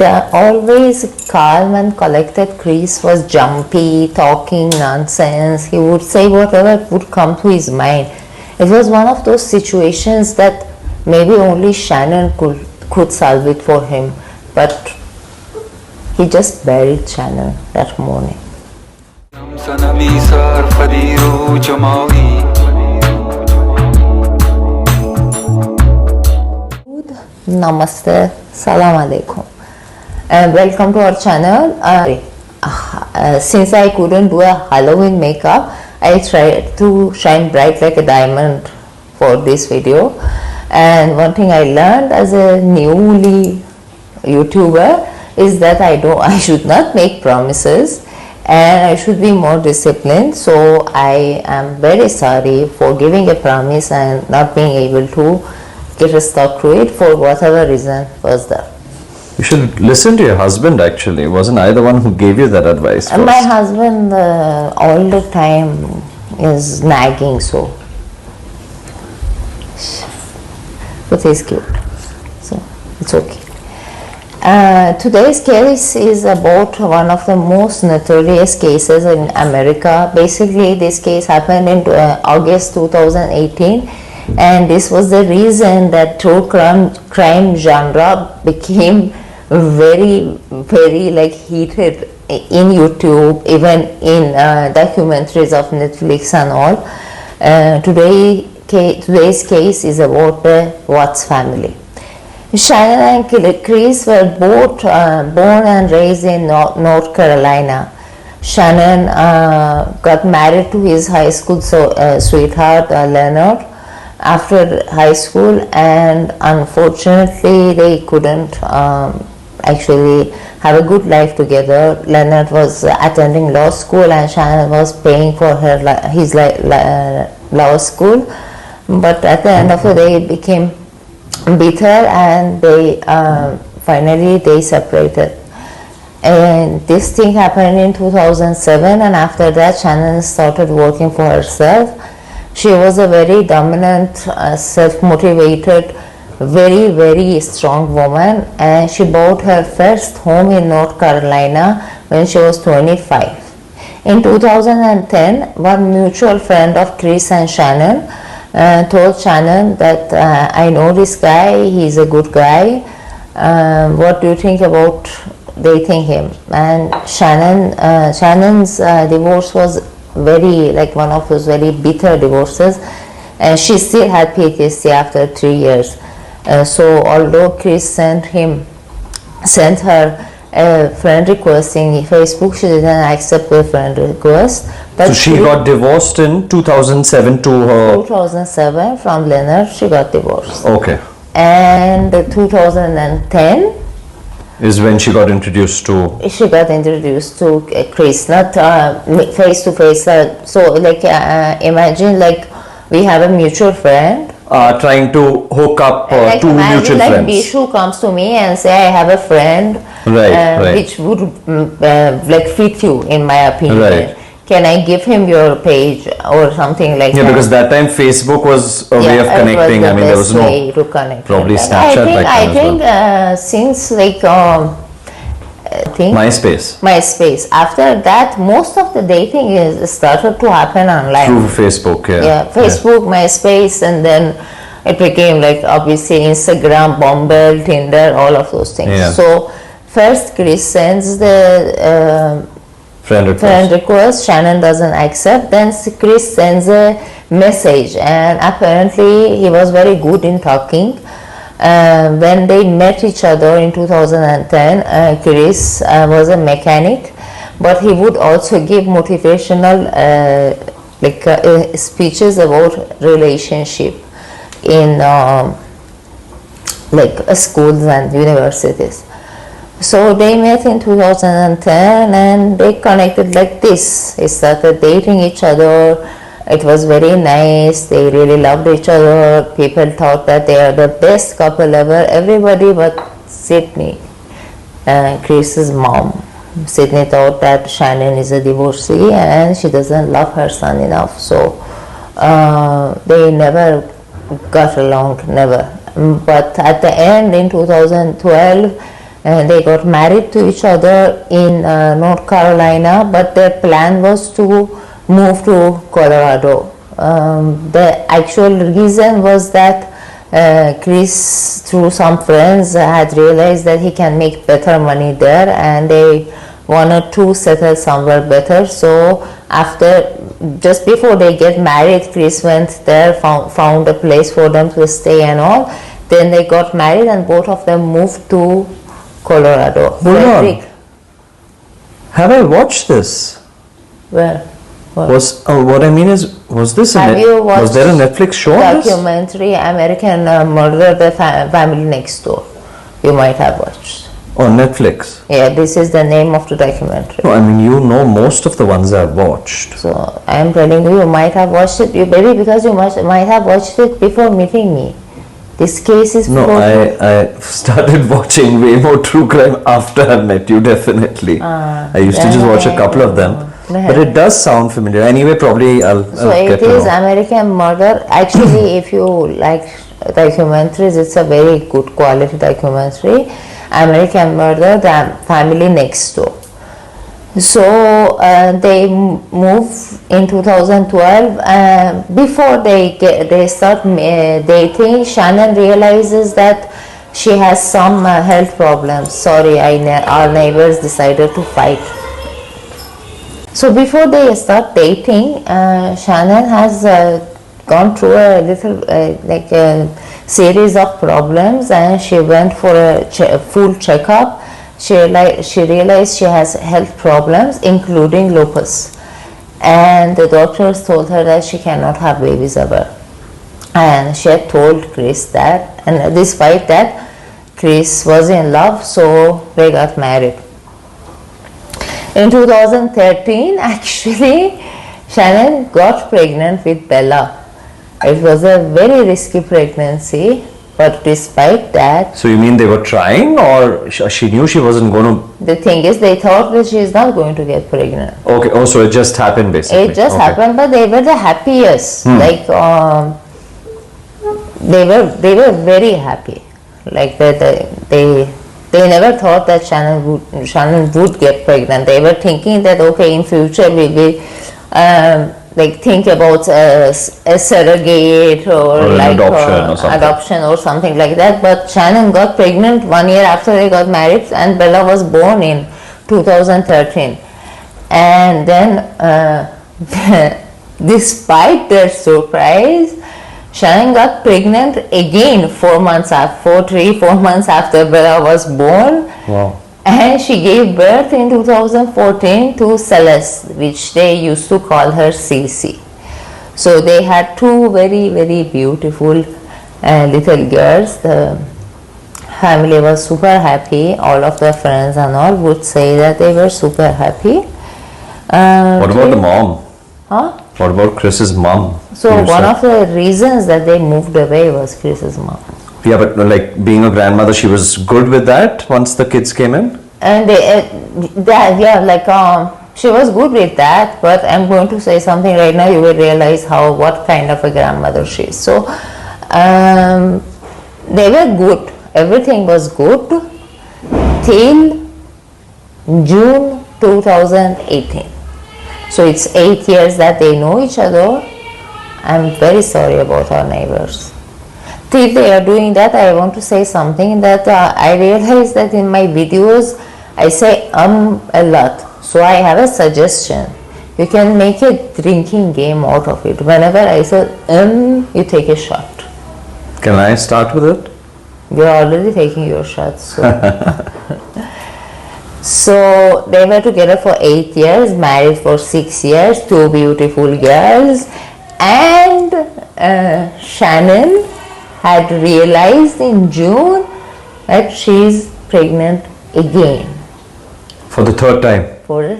the always calm and collected Chris was jumpy, talking nonsense. He would say whatever would come to his mind. It was one of those situations that maybe only Shannan could solve it for him, but he just buried Shannan that morning. Namaste, Salam Alaikum, and welcome to our channel. Since I couldn't do a Halloween makeup, I tried to shine bright like a diamond for this video. And one thing I learned as a newly YouTuber is that I should not make promises and I should be more disciplined. So I am very sorry for giving a promise and not being able to get stuck to it for whatever reason was there. You should listen to your husband actually. Wasn't I the one who gave you that advice first? My husband all the time is nagging, but he's cute, so it's okay. Today's case is about one of the most notorious cases in America. Basically, this case happened in August 2018. And this was the reason that true crime genre became very heated in YouTube, even in documentaries of Netflix and all. Today's case is about the Watts family. Shannan and Chris were both born and raised in North Carolina. Shannan got married to his high school sweetheart, Leonard, after high school, and unfortunately they couldn't actually have a good life together. Leonard was attending law school and Shannan was paying for his law school, but at the end of the day it became bitter and they finally separated. And this thing happened in 2007, and after that Shannan started working for herself. She was a very dominant, self-motivated, very strong woman, and she bought her first home in North Carolina when she was 25. In 2010, one mutual friend of Chris and Shannan told Shannan that I know this guy, he's a good guy, what do you think about dating him? And Shannan's divorce was one of those very bitter divorces, and she still had PTSD after 3 years. So although Chris sent her a friend request in Facebook, she didn't accept the friend request. But so she got divorced in 2007 to her... 2007 from Leonard, she got divorced. Okay. And 2010 is when she got introduced to... She got introduced to Chris, not face to face. So imagine we have a mutual friend. Trying to hook up two mutual Like friends. Bishu comes to me and say I have a friend, right. which would fit you in my opinion. Right. Can I give him your page or something like that? Yeah, because that time Facebook was a way of connecting. There was no way to connect. Probably Snapchat. I think since MySpace. After that, most of the dating is started to happen online through Facebook. Yeah, Facebook, MySpace, and then it became obviously Instagram, Bumble, Tinder, all of those things. Yeah. So first Chris sends the friend request. Shannan doesn't accept. Then Chris sends a message, and apparently he was very good in talking. When they met each other in 2010, Chris was a mechanic, but he would also give motivational speeches about relationship in schools and universities. So they met in 2010 and they connected like this. They started dating each other. It was very nice. They really loved each other. People thought that they are the best couple ever. Everybody but Sydney, Chris's mom. Sydney thought that Shannan is a divorcee and she doesn't love her son enough. So they never got along, never. But at the end in 2012, and they got married to each other in North Carolina, but their plan was to move to Colorado. The actual reason was that Chris, through some friends, had realized that he can make better money there, and they wanted to settle somewhere better. So just before they get married, Chris went there, found a place for them to stay and all. Then they got married and both of them moved to Colorado. Hold on. Have I watched this? Where? What? What I mean is, was there a Netflix show on this? Documentary American Murder, the Family Next Door. You might have watched. On Netflix? Yeah, this is the name of the documentary. No, I mean, you know most of the ones I've watched. So I am telling you, you might have watched it, maybe because you might have watched it before meeting me. This case is... No, I started watching way more true crime after I met you, definitely. I used to just watch a couple of them. But it does sound familiar. Anyway, probably I'll So it is American Murder. Actually, if you like documentaries, it's a very good quality documentary. American Murder, the Family Next Door. So they move in 2012. Before they start dating, Shannan realizes that she has some health problems. Sorry, our neighbors decided to fight. So before they start dating, Shannan has gone through a little a series of problems, and she went for a full checkup. She realized she has health problems, including lupus, and the doctors told her that she cannot have babies ever. And she had told Chris that, and despite that, Chris was in love, so they got married. In 2013, actually, Shannan got pregnant with Bella. It was a very risky pregnancy, but despite that... So you mean they were trying, or she knew she wasn't going to... The thing is, they thought that she is not going to get pregnant. Okay, oh, so it just happened basically. It just happened, but they were the happiest. Like, they were very happy. Like, they never thought that Shannan would get pregnant. They were thinking that, okay, in future we will think about a surrogate or like adoption or something like that. But Shannan got pregnant 1 year after they got married, and Bella was born in 2013. And then, despite their surprise, Shannan got pregnant again 4 months after Bella was born. Wow. And she gave birth in 2014 to Celeste, which they used to call her Cece. So they had two very, very beautiful little girls. The family was super happy. All of their friends and all would say that they were super happy. What about the mom? Huh? What about Chris's mom? So one of the reasons that they moved away was Chris's mom. Yeah, but like being a grandmother, she was good with that once the kids came in? And she was good with that, but I'm going to say something right now, you will realize what kind of a grandmother she is. So they were good, everything was good till June 2018. So it's 8 years that they know each other. I'm very sorry about our neighbors. Till they are doing that, I want to say something that I realize that in my videos I say a lot. So I have a suggestion. You can make a drinking game out of it. Whenever I say you take a shot. Can I start with it? You're already taking your shots. So. So they were together for 8 years, married for 6 years, two beautiful girls, and Shannan had realized in June that she is pregnant again. For the third time? For the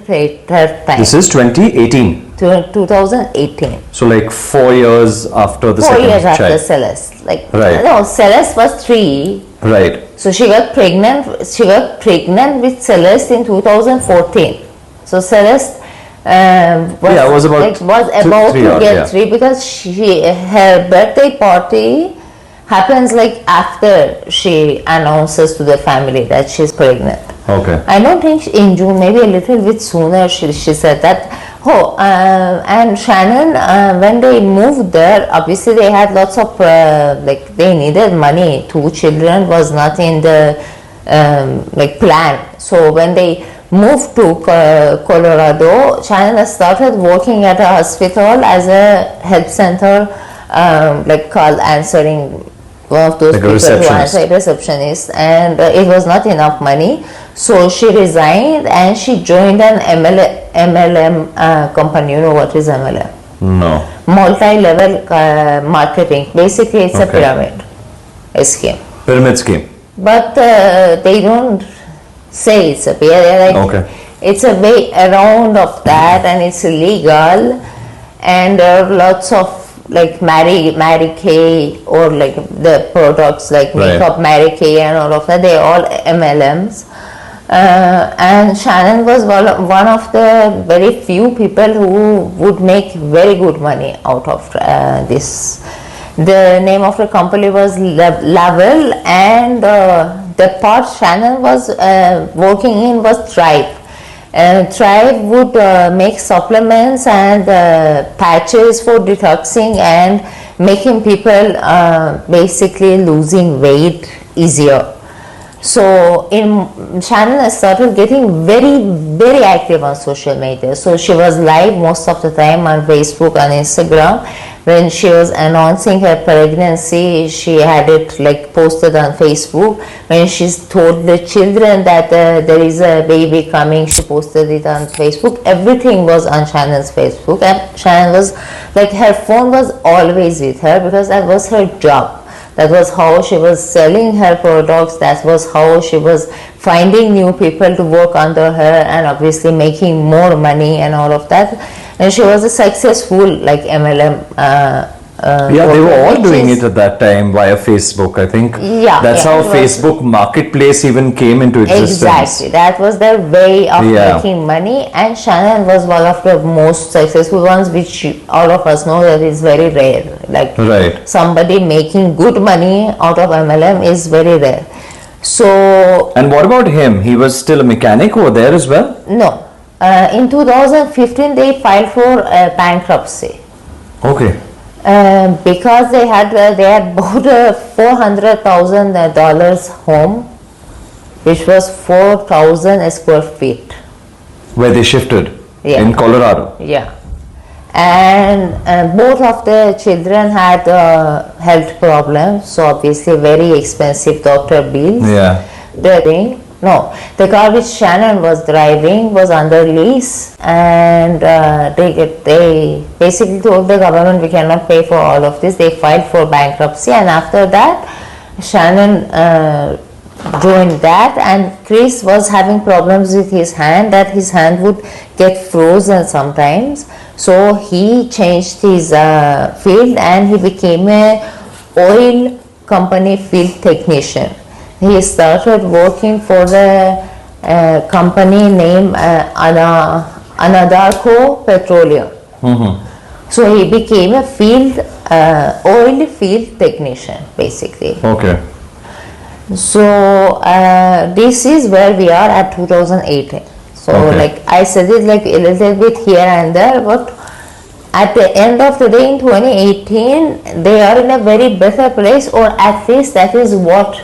third time. This is 2018? 2018. So like 4 years after the second child? 4 years after Celeste. Right. No, Celeste was 3. Right. So she got pregnant with Celeste in 2014. So Celeste was about to get 3 because her birthday party happens like after she announces to the family that she's pregnant. Okay. I don't think in June, maybe a little bit sooner, she said that. Oh, and Shannan, when they moved there, obviously they had lots of, like they needed money. 2 children was not in the like plan. So when they moved to Colorado, Shannan started working at a hospital as a health center, like call answering, one of those like people who receptionist. answer, receptionist, and it was not enough money. So she resigned and she joined an MLM company. You know what is MLM? No. Multi-level marketing. Basically, it's a pyramid scheme. Pyramid scheme. But they don't say it's a pyramid. Like, it's a way around of that, and it's illegal. And there are lots of like Mary Kay, or like the products like makeup Mary Kay and all of that. They are all MLMs. And Shannan was one of the very few people who would make very good money out of this. The name of the company was Level, and the part Shannan was working in was Thrive. Thrive would make supplements and patches for detoxing and making people basically losing weight easier. So Shannan started getting very active on social media. So she was live most of the time on Facebook and Instagram. When she was announcing her pregnancy, she had it like posted on Facebook. When she told the children that there is a baby coming, she posted it on Facebook. Everything was on Shannan's Facebook, and Shannan was like, her phone was always with her because that was her job. That was how she was selling her products. That was how she was finding new people to work under her, and obviously making more money and all of that. And she was a successful like MLM. Yeah, they were all doing it at that time via Facebook, I think. Yeah, that's how Facebook Marketplace even came into existence. Exactly, that was their way of making money, and Shannan was one of the most successful ones, which all of us know that is very rare. Like somebody making good money out of MLM is very rare. So. And what about him? He was still a mechanic over there as well? No. In 2015, they filed for bankruptcy. Okay. Because they had bought a $400,000 home, which was 4,000 square feet. Where they shifted in Colorado. Yeah, and both of the children had health problems, so obviously very expensive doctor bills. Yeah. The car which Shannan was driving was under lease, and they basically told the government, we cannot pay for all of this. They filed for bankruptcy, and after that Shannan joined that, and Chris was having problems with his hand, that his hand would get frozen sometimes. So he changed his field and he became a oil company field technician. He started working for the company named Anadarko Petroleum. So he became a oil field technician, basically. Okay. So this is where we are at 2018. So like I said it like a little bit here and there, but at the end of the day in 2018, they are in a very better place, or at least that is what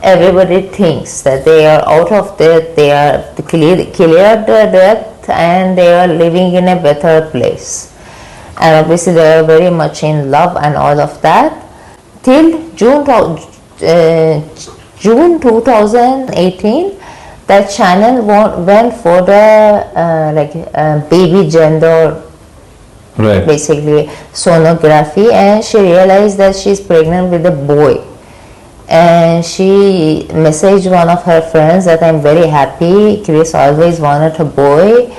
everybody thinks, that they are out of debt, they are cleared the debt, and they are living in a better place. And obviously they are very much in love and all of that. Till June 2018, that Shannan went for the baby gender, basically sonography, and she realized that she's pregnant with a boy. And she messaged one of her friends that I'm very happy, Chris always wanted a boy,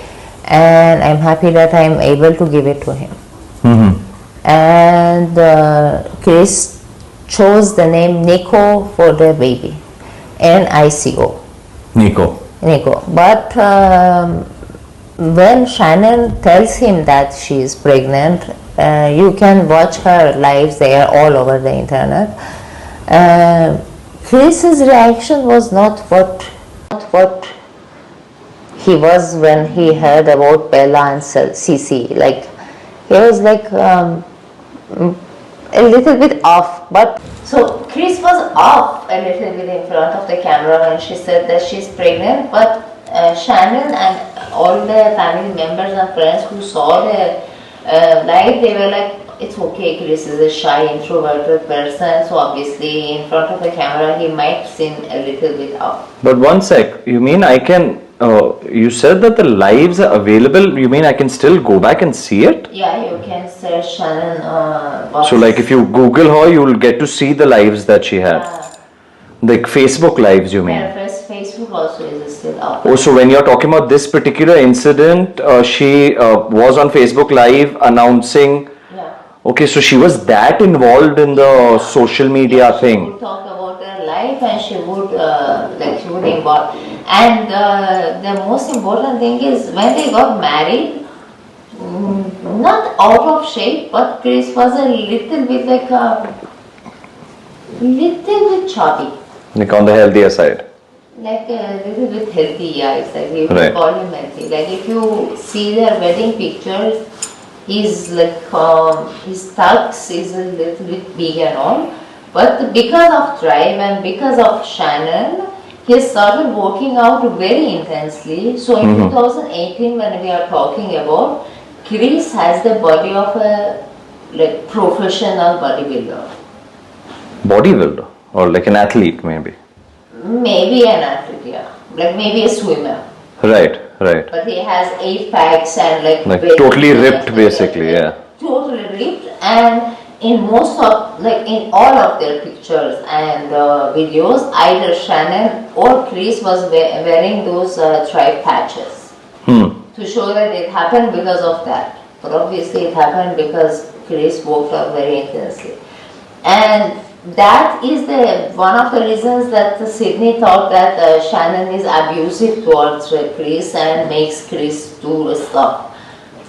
and I'm happy that I'm able to give it to him. And Chris chose the name Nico for the baby, Nico. Nico. But when Shannan tells him that she is pregnant, you can watch her lives, they are all over the internet. Chris's reaction was not what he was when he heard about Bella and Cici. Like, he was like a little bit off. But so Chris was off a little bit in front of the camera when she said that she's pregnant. But Shannan and all the family members and friends who saw the live, they were like, it's okay, Chris is a shy, introverted person, so obviously in front of the camera he might seem a little bit off. But one sec, you mean I can, you said that the lives are available, you mean I can still go back and see it? Yeah, you can search Shannan. So like if you Google her, you will get to see the lives that she had. Like Facebook lives, you mean? Yeah, Facebook also is still up. Oh, so when you're talking about this particular incident, she was on Facebook Live announcing. Yeah. Okay, so she was that involved in the social media thing. She would talk about her life and she would involve. And the most important thing is when they got married, not out of shape, but Chris was a little bit like little bit chubby. Like on the healthier side. Like a little bit healthy, yeah, exactly. You Right. can call him healthy. Like if you see their wedding pictures, he's like, his tux is a little bit big and all. But because of Drive and because of Shannan, he started working out very intensely. So in 2018, when we are talking about, Chris has the body of a like professional bodybuilder. Bodybuilder or like an athlete maybe. Maybe an athlete, yeah. Like maybe a swimmer. Right, right. But he has 8 packs and Like very totally ripped basically, yeah. Totally ripped, and in most of, like in all of their pictures and videos, either Shannan or Chris was wearing those tribe patches to show that it happened because of that. But obviously it happened because Chris worked out very intensely. And that is the one of the reasons that Sydney thought that Shannan is abusive towards Chris and makes Chris do stuff.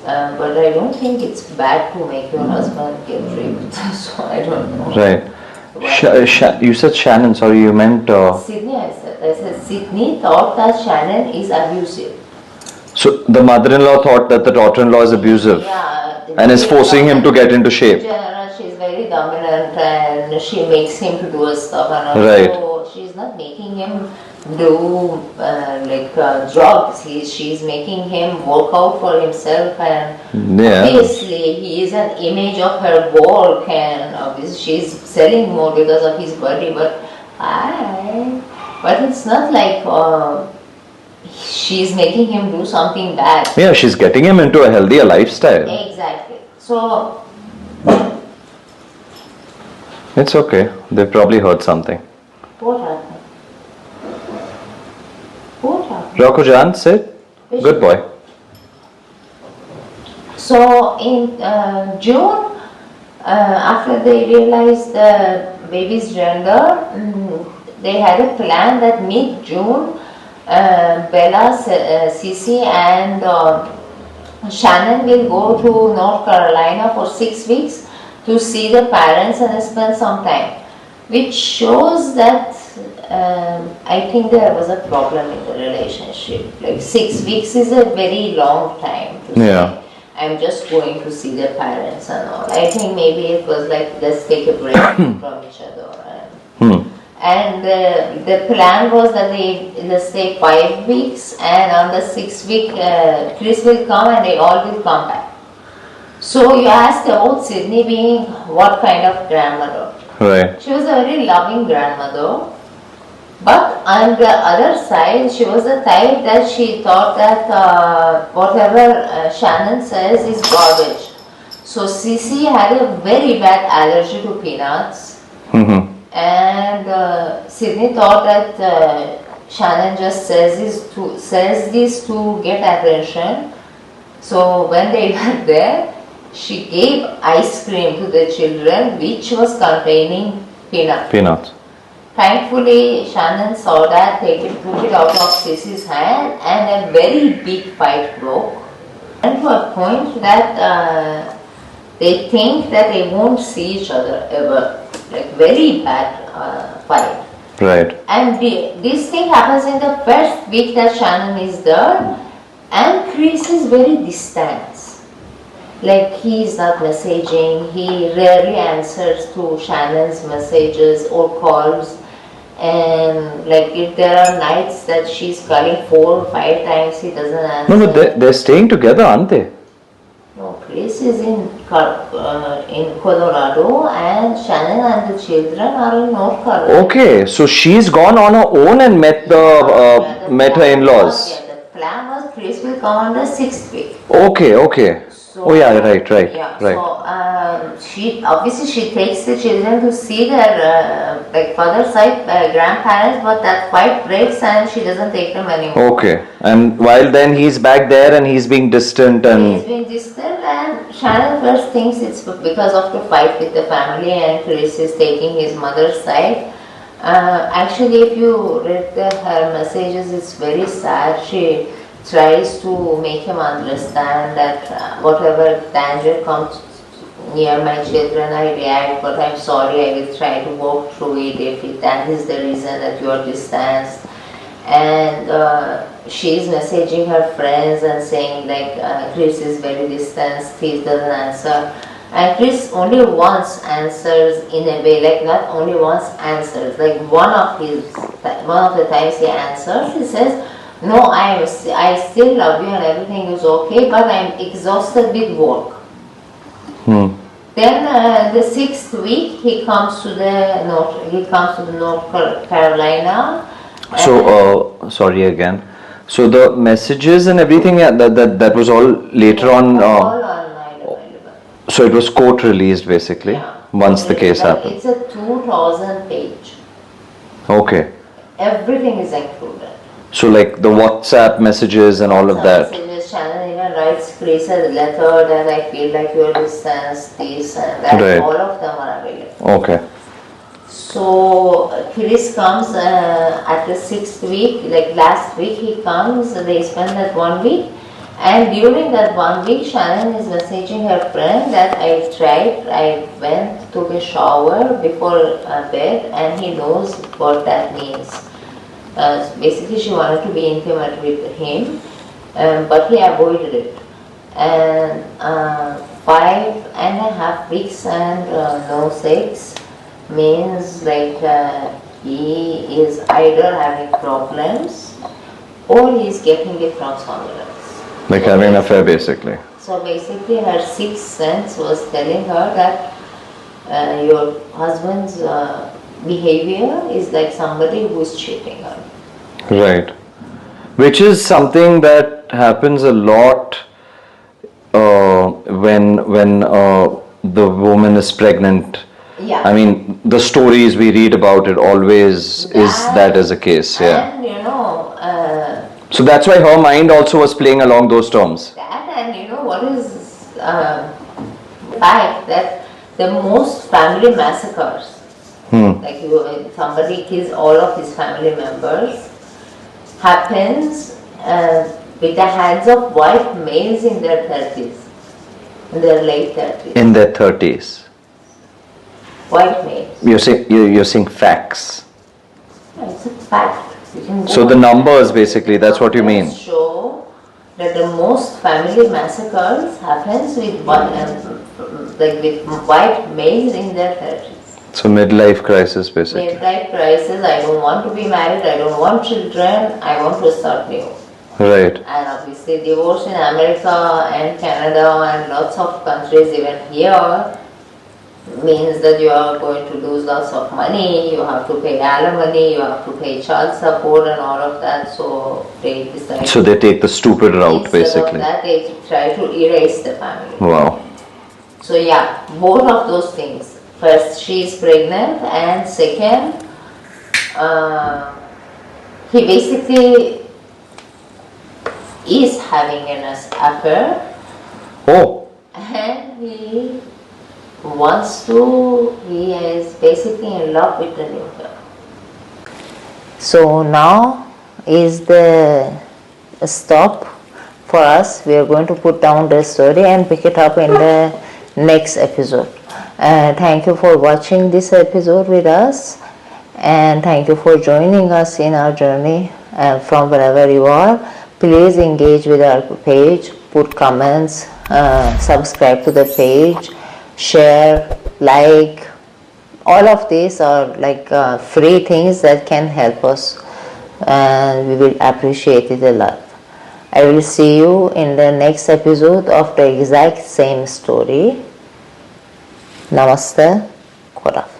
But I don't think it's bad to make your husband get raped. So I don't know. Right. You said Shannan, sorry, you meant... Sydney, I said Sydney thought that Shannan is abusive. So the mother-in-law thought that the daughter-in-law is abusive, and is forcing him to get into shape. She's very dominant and she makes him to do stuff and all. Right. So she's not making him do drugs. She's making him work out for himself, and obviously he is an image of her work, and obviously she's selling more because of his body. But it's not like she's making him do something bad. Yeah, she's getting him into a healthier lifestyle. Exactly. So it's okay. They probably heard something. what happened? Rocco Jan, sit. Good boy. So in June, after they realized the baby's gender, they had a plan that mid-June, Bella, Cici and Shannan will go to North Carolina for 6 weeks to see the parents and spend some time, which shows that I think there was a problem in the relationship. Like 6 weeks is a very long time to say, I'm just going to see the parents and all. I think maybe it was like, let's take a break from each other. And the plan was that let's stay 5 weeks, and on the 6th week, Chris will come and they all will come back. So you asked about Sydney being what kind of grandmother? Right. She was a very loving grandmother, but on the other side, she was the type that she thought that whatever Shannan says is garbage. So Cici had a very bad allergy to peanuts. And Sydney thought that Shannan just says this to get attention. So when they were there, she gave ice cream to the children, which was containing peanuts. Thankfully, Shannan saw that, took it out of Cici's hand, and a very big fight broke. And to a point that they think that they won't see each other ever. Like very bad fight. Right. And this thing happens in the first week that Shannan is there, and Chris is very distant. Like he is not messaging, he rarely answers to Shannan's messages or calls. And like if there are nights that she's calling 4 or 5 times, he doesn't answer. No, but they're staying together, aren't they? No, Chris is in Colorado, and Shannan and the children are in North Carolina. Okay, so she's gone on her own and met her in-laws. Yeah, the plan was Chris will come on the 6th week. Okay. So, Oh yeah, right. Yeah. So she takes the children to see their like father's side grandparents, but that fight breaks and she doesn't take them anymore. Okay, and while then he's back there and he's being distant and. He's being distant, and Shannon first thinks it's because of the fight with the family, and Chris is taking his mother's side. Actually, if you read her messages, it's very sad. She tries to make him understand that whatever danger comes near my children, I react, but I'm sorry, I will try to walk through it if that is the reason that you are distanced. And she's messaging her friends and saying like Chris is very distant, he doesn't answer. And Chris only once answers in a way, like not only once answers, like one of the times he answers, he says, no, I still love you and everything is okay, but I'm exhausted with work. Then the 6th week he comes to the North Carolina. So sorry again. So the messages and everything that was all later on. All online available. So it was court released basically once the case happened. It's a 2,000 page. Okay. Everything is included. So like the WhatsApp messages and all of that. Shannan even writes Chris a letter that I feel like you're distanced, this and that. Right. All of them are available. Okay. So Chris comes at the 6th week, like last week he comes, they spend that 1 week, and during that 1 week Shannan is messaging her friend that I went, took a shower before bed, and he knows what that means. Basically she wanted to be intimate with him, but he avoided it. And 5.5 weeks and no sex means like he is either having problems or he is getting it from somewhere else. Like having an affair basically. So basically her sixth sense was telling her that your husband's behavior is like somebody who is cheating on you. Right. Which is something that happens a lot when the woman is pregnant. Yeah. I mean, the stories we read about it always is that as a case. Yeah. And So that's why her mind also was playing along those terms. that, and what is fact that the most family massacres, like somebody kills all of his family members, happens with the hands of white males in their 30s, in their late 30s. In their 30s. White males. You're saying facts. No, it's a fact. So the numbers basically, that's what you mean. Show that the most family massacres happens with white males in their 30s. So midlife crisis basically. Midlife crisis, I don't want to be married, I don't want children, I want to start new. Right. And obviously divorce in America and Canada and lots of countries, even here, means that you are going to lose lots of money, you have to pay alimony, you have to pay child support and all of that, so they decide. So they take the stupid route basically. Instead of that, they try to erase the family. Wow. So yeah, both of those things. First, she is pregnant, and second, he basically is having an affair. Oh. And he is basically in love with the new girl. So now is the stop for us. We are going to put down the story and pick it up in the next episode. Thank you for watching this episode with us, And thank you for joining us in our journey. And from wherever you are, please engage with our page, put comments, subscribe to the page, share, like. All of these are like free things that can help us, and we will appreciate it a lot. I will see you in the next episode of the exact same story. Namaste. Khora.